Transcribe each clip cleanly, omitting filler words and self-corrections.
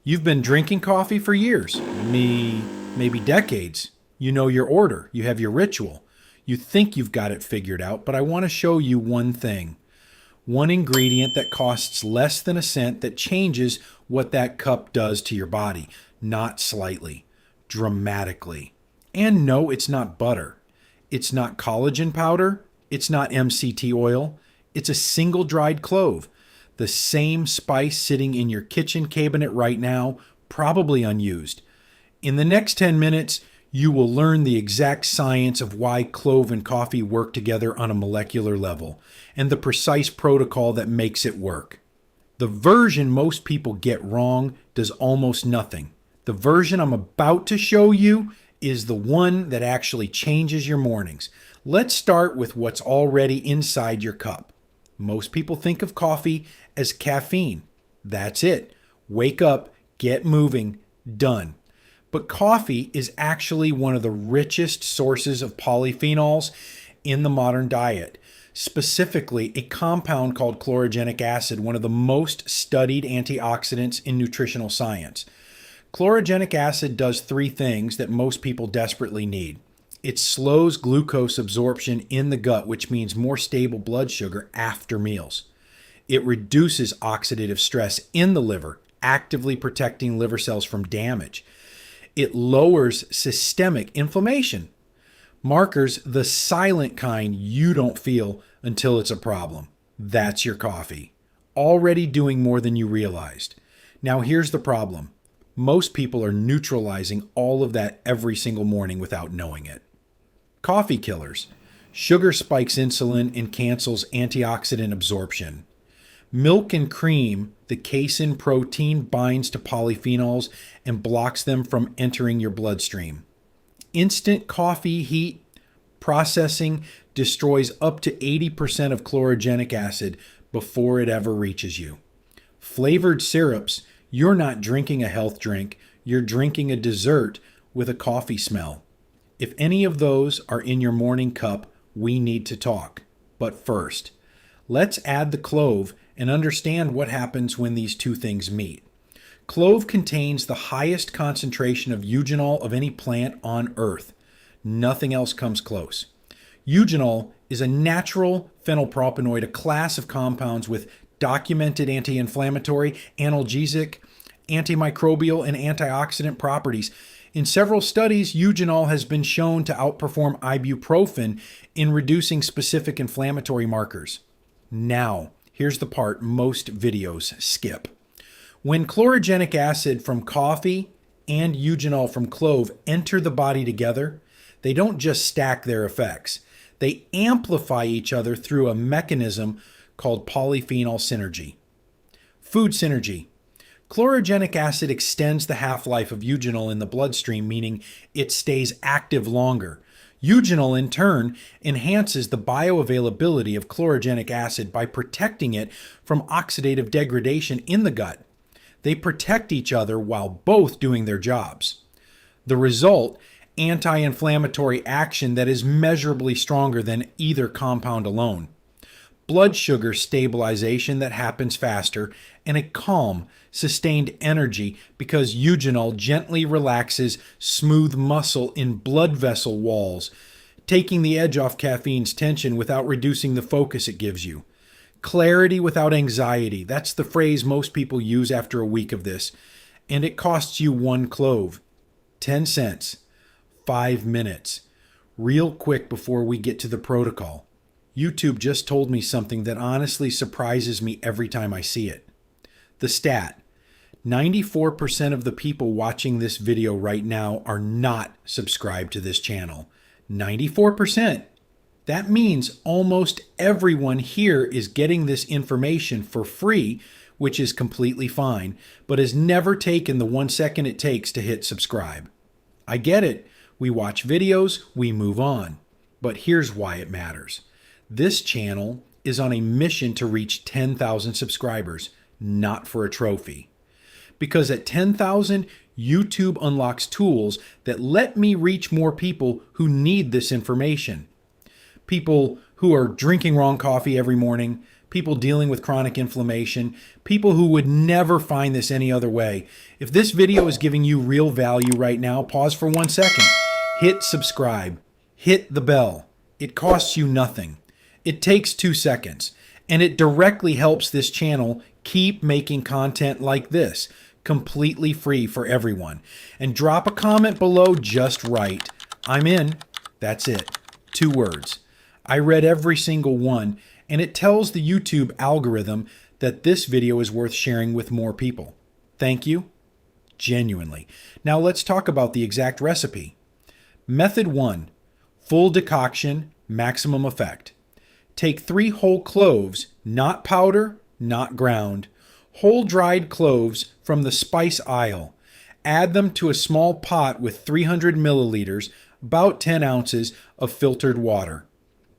You've been drinking coffee for years, maybe decades. You know your order, you have your ritual. You think you've got it figured out, but I want to show you one thing. One ingredient that costs less than a cent that changes what that cup does to your body. Not slightly, dramatically. And no, it's not butter. It's not collagen powder. It's not MCT oil. It's a single dried clove. The same spice sitting in your kitchen cabinet right now, probably unused. In the next 10 minutes, you will learn the exact science of why clove and coffee work together on a molecular level and the precise protocol that makes it work. The version most people get wrong does almost nothing. The version I'm about to show you is the one that actually changes your mornings. Let's start with what's already inside your cup. Most people think of coffee as caffeine. That's it. Wake up, get moving, done. But coffee is actually one of the richest sources of polyphenols in the modern diet. Specifically, a compound called chlorogenic acid, one of the most studied antioxidants in nutritional science. Chlorogenic acid does three things that most people desperately need. It slows glucose absorption in the gut, which means more stable blood sugar after meals. It reduces oxidative stress in the liver, actively protecting liver cells from damage. It lowers systemic inflammation. Markers, the silent kind you don't feel until it's a problem. That's your coffee. Already doing more than you realized. Now here's the problem. Most people are neutralizing all of that every single morning without knowing it. Coffee killers. Sugar spikes insulin and cancels antioxidant absorption. Milk and cream, the casein protein binds to polyphenols and blocks them from entering your bloodstream. Instant coffee heat processing destroys up to 80% of chlorogenic acid before it ever reaches you. Flavored syrups, you're not drinking a health drink, you're drinking a dessert with a coffee smell. If any of those are in your morning cup, we need to talk. But first, let's add the clove and understand what happens when these two things meet. Clove contains the highest concentration of eugenol of any plant on earth. Nothing else comes close. Eugenol is a natural phenylpropanoid, a class of compounds with documented anti-inflammatory, analgesic, antimicrobial, and antioxidant properties. In several studies, eugenol has been shown to outperform ibuprofen in reducing specific inflammatory markers. Now, here's the part most videos skip. When chlorogenic acid from coffee and eugenol from clove enter the body together, they don't just stack their effects. They amplify each other through a mechanism called polyphenol synergy. Food synergy. Chlorogenic acid extends the half-life of eugenol in the bloodstream, meaning it stays active longer. Eugenol, in turn, enhances the bioavailability of chlorogenic acid by protecting it from oxidative degradation in the gut. They protect each other while both doing their jobs. The result, anti-inflammatory action that is measurably stronger than either compound alone. Blood sugar stabilization that happens faster, and a calm, sustained energy because eugenol gently relaxes smooth muscle in blood vessel walls, taking the edge off caffeine's tension without reducing the focus it gives you. Clarity without anxiety, that's the phrase most people use after a week of this, and it costs you one clove, 10 cents, 5 minutes. Real quick before we get to the protocol. YouTube just told me something that honestly surprises me every time I see it. The stat, 94% of the people watching this video right now are not subscribed to this channel. 94%. That means almost everyone here is getting this information for free, which is completely fine, but has never taken the 1 second it takes to hit subscribe. I get it. We watch videos, we move on. But here's why it matters. This channel is on a mission to reach 10,000 subscribers, not for a trophy. Because at 10,000, YouTube unlocks tools that let me reach more people who need this information. People who are drinking wrong coffee every morning, people dealing with chronic inflammation, people who would never find this any other way. If this video is giving you real value right now, pause for 1 second. Hit subscribe. Hit the bell. It costs you nothing. It takes 2 seconds. And it directly helps this channel keep making content like this, completely free for everyone. And drop a comment below just right. I'm in. That's it. 2 words. I read every single one, and it tells the YouTube algorithm that this video is worth sharing with more people. Thank you. Genuinely. Now let's talk about the exact recipe. Method 1. Full decoction, maximum effect. Take 3 whole cloves, not powder, not ground. Whole dried cloves from the spice aisle. Add them to a small pot with 300 milliliters, about 10 ounces of filtered water.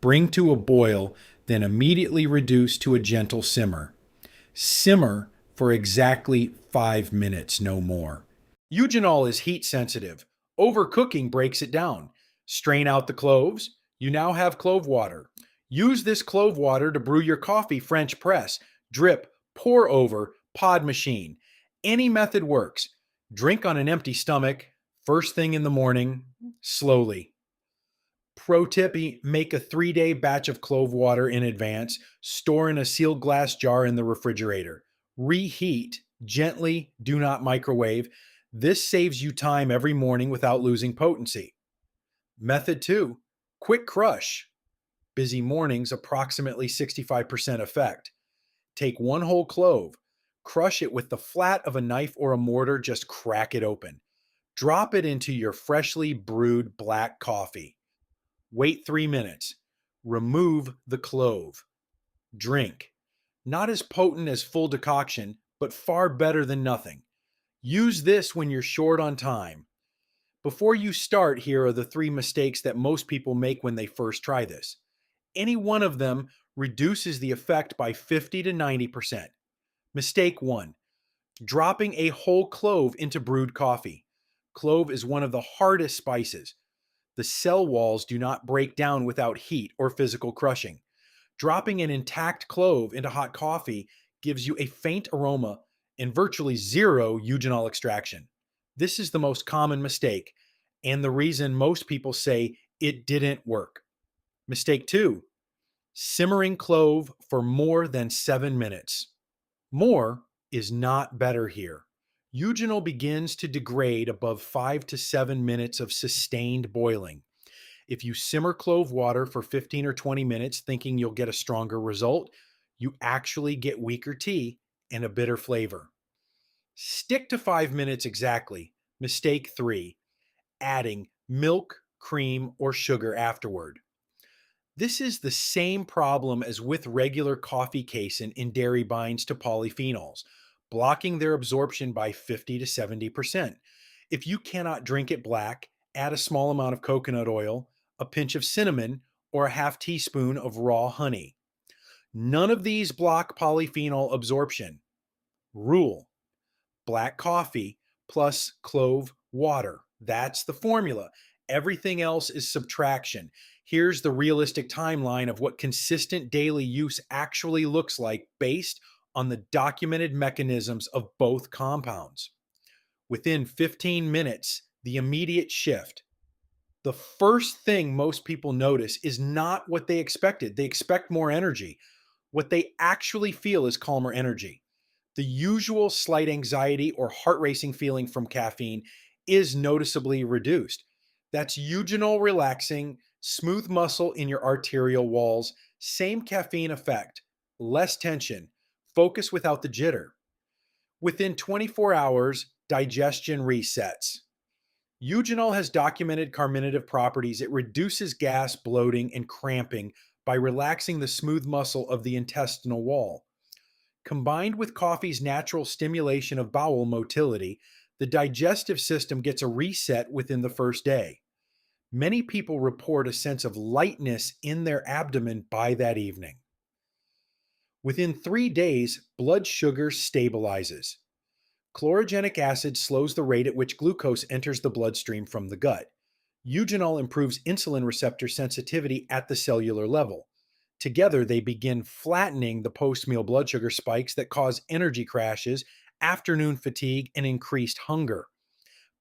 Bring to a boil, then immediately reduce to a gentle simmer. Simmer for exactly 5 minutes, no more. Eugenol is heat sensitive. Overcooking breaks it down. Strain out the cloves. You now have clove water. Use this clove water to brew your coffee French press, drip, pour over, pod machine. Any method works. Drink on an empty stomach, first thing in the morning, slowly. Pro tip, make a 3-day batch of clove water in advance. Store in a sealed glass jar in the refrigerator. Reheat gently, do not microwave. This saves you time every morning without losing potency. Method 2, quick crush. Busy mornings, approximately 65% effect. Take 1 whole clove. Crush it with the flat of a knife or a mortar, just crack it open. Drop it into your freshly brewed black coffee. Wait 3 minutes. Remove the clove. Drink. Not as potent as full decoction, but far better than nothing. Use this when you're short on time. Before you start, here are the 3 mistakes that most people make when they first try this. Any one of them reduces the effect by 50 to 90%. Mistake 1, dropping a whole clove into brewed coffee. Clove is one of the hardest spices. The cell walls do not break down without heat or physical crushing. Dropping an intact clove into hot coffee gives you a faint aroma and virtually zero eugenol extraction. This is the most common mistake, and the reason most people say it didn't work. Mistake 2, simmering clove for more than 7 minutes. More is not better here. Eugenol begins to degrade above 5 to 7 minutes of sustained boiling. If you simmer clove water for 15 or 20 minutes thinking you'll get a stronger result, you actually get weaker tea and a bitter flavor. Stick to 5 minutes exactly. Mistake 3, adding milk, cream, or sugar afterward. This is the same problem as with regular coffee casein in dairy binds to polyphenols, blocking their absorption by 50 to 70%. If you cannot drink it black, add a small amount of coconut oil, a pinch of cinnamon, or a half teaspoon of raw honey. None of these block polyphenol absorption. Rule: black coffee plus clove water. That's the formula. Everything else is subtraction. Here's the realistic timeline of what consistent daily use actually looks like based on the documented mechanisms of both compounds. Within 15 minutes, the immediate shift. The first thing most people notice is not what they expected. They expect more energy. What they actually feel is calmer energy. The usual slight anxiety or heart racing feeling from caffeine is noticeably reduced. That's eugenol relaxing, smooth muscle in your arterial walls, same caffeine effect, less tension, focus without the jitter. Within 24 hours, digestion resets. Eugenol has documented carminative properties. It reduces gas, bloating, and cramping by relaxing the smooth muscle of the intestinal wall. Combined with coffee's natural stimulation of bowel motility, the digestive system gets a reset within the first day. Many people report a sense of lightness in their abdomen by that evening. Within 3 days, blood sugar stabilizes. Chlorogenic acid slows the rate at which glucose enters the bloodstream from the gut. Eugenol improves insulin receptor sensitivity at the cellular level. Together, they begin flattening the post meal blood sugar spikes that cause energy crashes, afternoon fatigue, and increased hunger.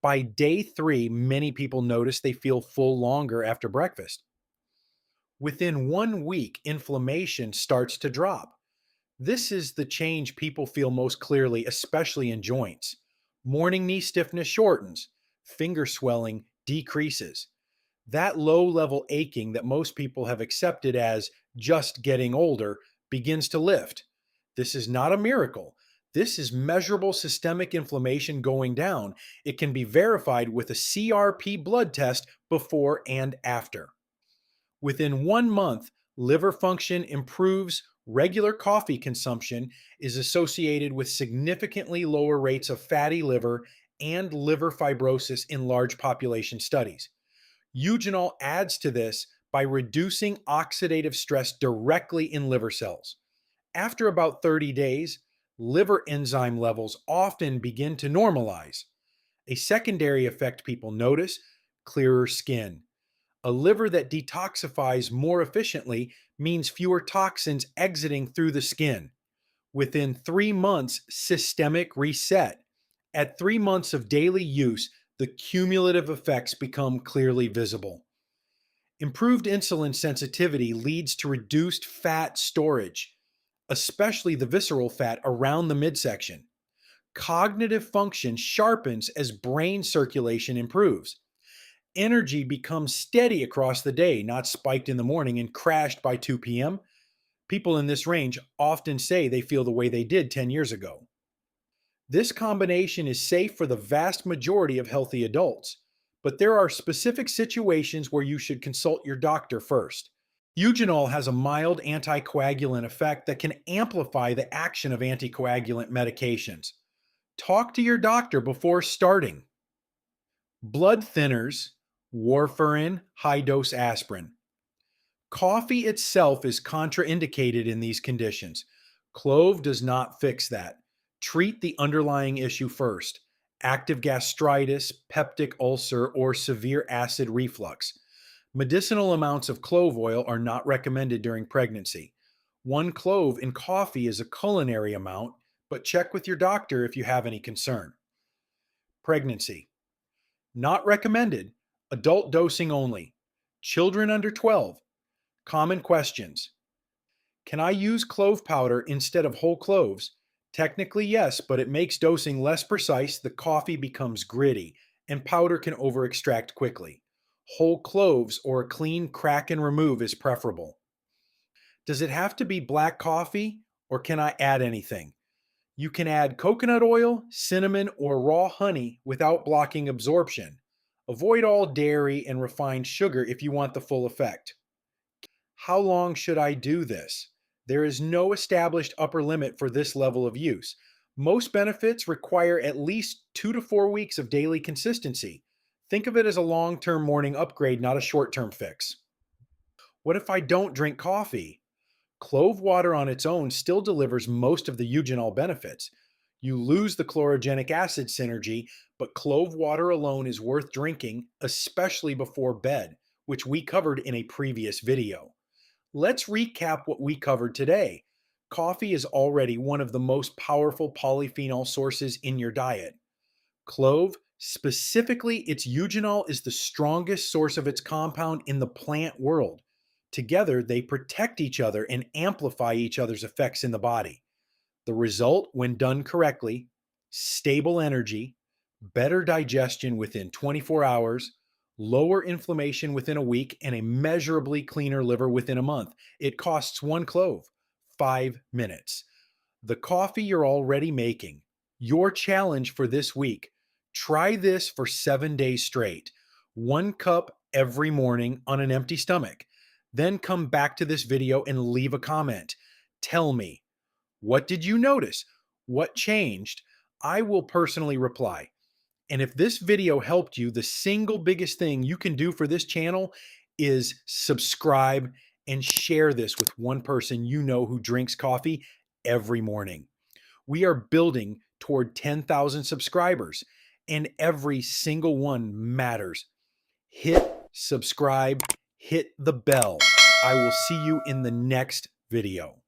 By day 3, many people notice they feel full longer after breakfast. Within 1 week, inflammation starts to drop. This is the change people feel most clearly, especially in joints. Morning knee stiffness shortens, finger swelling decreases. That low level aching that most people have accepted as just getting older begins to lift. This is not a miracle. This is measurable systemic inflammation going down. It can be verified with a CRP blood test before and after. Within 1 month, liver function improves. Regular coffee consumption is associated with significantly lower rates of fatty liver and liver fibrosis in large population studies. Eugenol adds to this by reducing oxidative stress directly in liver cells. After about 30 days, liver enzyme levels often begin to normalize. A secondary effect people notice: clearer skin. A liver that detoxifies more efficiently means fewer toxins exiting through the skin. Within 3 months, systemic reset. At 3 months of daily use, the cumulative effects become clearly visible. Improved insulin sensitivity leads to reduced fat storage, especially the visceral fat around the midsection. Cognitive function sharpens as brain circulation improves. Energy becomes steady across the day, not spiked in the morning and crashed by 2 p.m. People in this range often say they feel the way they did 10 years ago. This combination is safe for the vast majority of healthy adults, but there are specific situations where you should consult your doctor first. Eugenol has a mild anticoagulant effect that can amplify the action of anticoagulant medications. Talk to your doctor before starting. Blood thinners: warfarin, high dose aspirin. Coffee itself is contraindicated in these conditions. Clove does not fix that. Treat the underlying issue first: active gastritis, peptic ulcer, or severe acid reflux. Medicinal amounts of clove oil are not recommended during pregnancy. 1 clove in coffee is a culinary amount, but check with your doctor if you have any concern. Pregnancy: not recommended. Adult dosing only. Children under 12. Common questions: can I use clove powder instead of whole cloves? Technically, yes, but it makes dosing less precise. The coffee becomes gritty, and powder can over-extract quickly. Whole cloves or a clean crack and remove is preferable. Does it have to be black coffee, or can I add anything? You can add coconut oil, cinnamon, or raw honey without blocking absorption. Avoid all dairy and refined sugar if you want the full effect. How long should I do this? There is no established upper limit for this level of use. Most benefits require at least 2 to 4 weeks of daily consistency. Think of it as a long-term morning upgrade, not a short-term fix. What if I don't drink coffee? Clove water on its own still delivers most of the eugenol benefits. You lose the chlorogenic acid synergy, but clove water alone is worth drinking, especially before bed, which we covered in a previous video. Let's recap what we covered today. Coffee is already one of the most powerful polyphenol sources in your diet. Clove, specifically its eugenol, is the strongest source of its compound in the plant world. Together, they protect each other and amplify each other's effects in the body. The result, when done correctly: stable energy, better digestion within 24 hours, lower inflammation within a week, and a measurably cleaner liver within a month. It costs 1 clove, 5 minutes. The coffee you're already making. Your challenge for this week: try this for 7 days straight. 1 cup every morning on an empty stomach. Then come back to this video and leave a comment. Tell me, what did you notice? What changed? I will personally reply. And if this video helped you, the single biggest thing you can do for this channel is subscribe and share this with one person you know who drinks coffee every morning. We are building toward 10,000 subscribers, and every single one matters. Hit subscribe, hit the bell. I will see you in the next video.